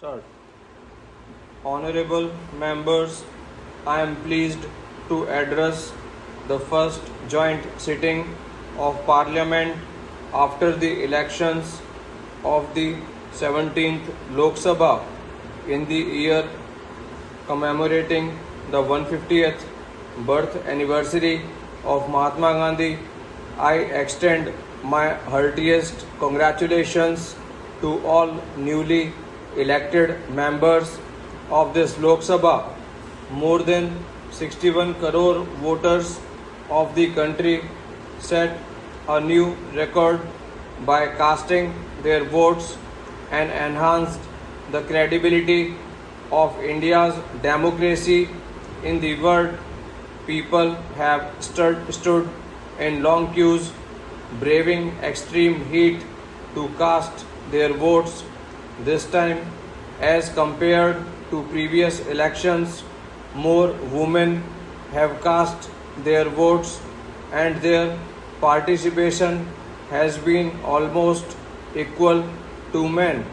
Start. Honorable members, I am pleased to address the first joint sitting of Parliament after the elections of the 17th Lok Sabha in the year commemorating the 150th birth anniversary of Mahatma Gandhi. I extend my heartiest congratulations to all newly elected members of this Lok Sabha. More than 61 crore voters of the country set a new record by casting their votes and enhanced the credibility of India's democracy in the world. People have stood in long queues, braving extreme heat to cast their votes. This time, as compared to previous elections, more women have cast their votes and their participation has been almost equal to men.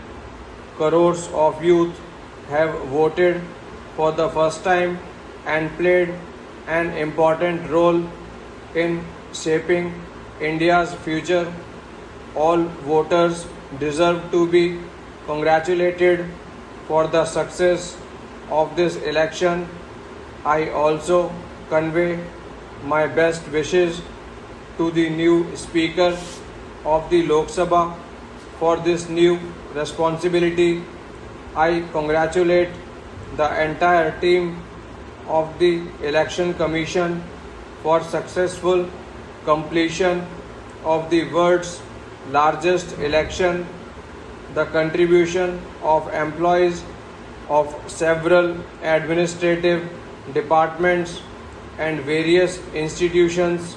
Crores of youth have voted for the first time and played an important role in shaping India's future. All voters deserve to be congratulated for the success of this election. I also convey my best wishes to the new Speaker of the Lok Sabha for this new responsibility. I congratulate the entire team of the Election Commission for successful completion of the world's largest election. The contribution of employees of several administrative departments and various institutions,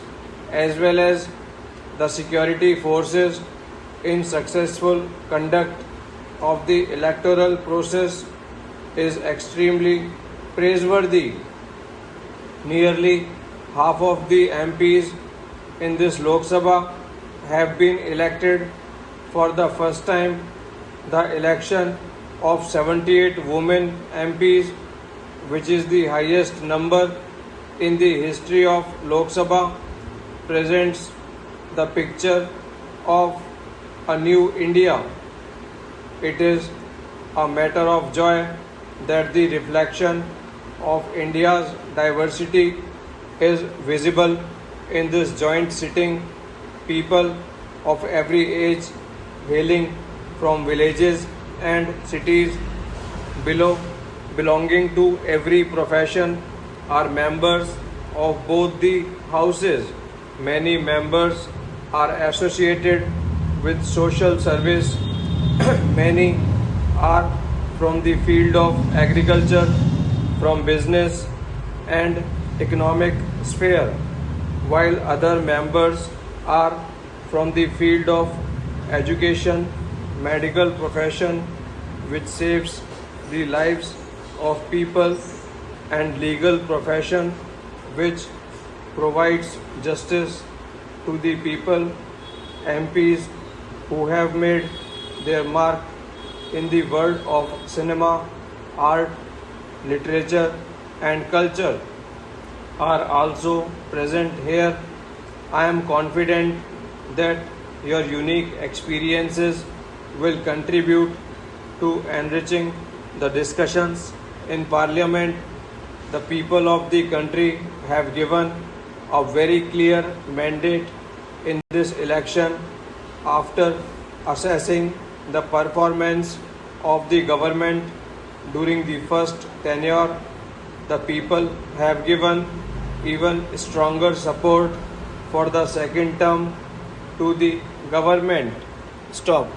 as well as the security forces, in successful conduct of the electoral process is extremely praiseworthy. Nearly half of the MPs in this Lok Sabha have been elected for the first time. The election of 78 women MPs, which is the highest number in the history of Lok Sabha, presents the picture of a new India. It is a matter of joy that the reflection of India's diversity is visible in this joint sitting. People of every age, hailing from villages and cities belonging to every profession, are members of both the houses. Many members are associated with social service. Many are from the field of agriculture, from business and economic sphere, while other members are from the field of education, medical profession, which saves the lives of people, and legal profession, which provides justice to the people. MPs who have made their mark in the world of cinema, art, literature and culture are also present here. I am confident that your unique experiences will contribute to enriching the discussions in Parliament. The people of the country have given a very clear mandate in this election. After assessing the performance of the government during the first tenure, the people have given even stronger support for the second term to the government. Stop.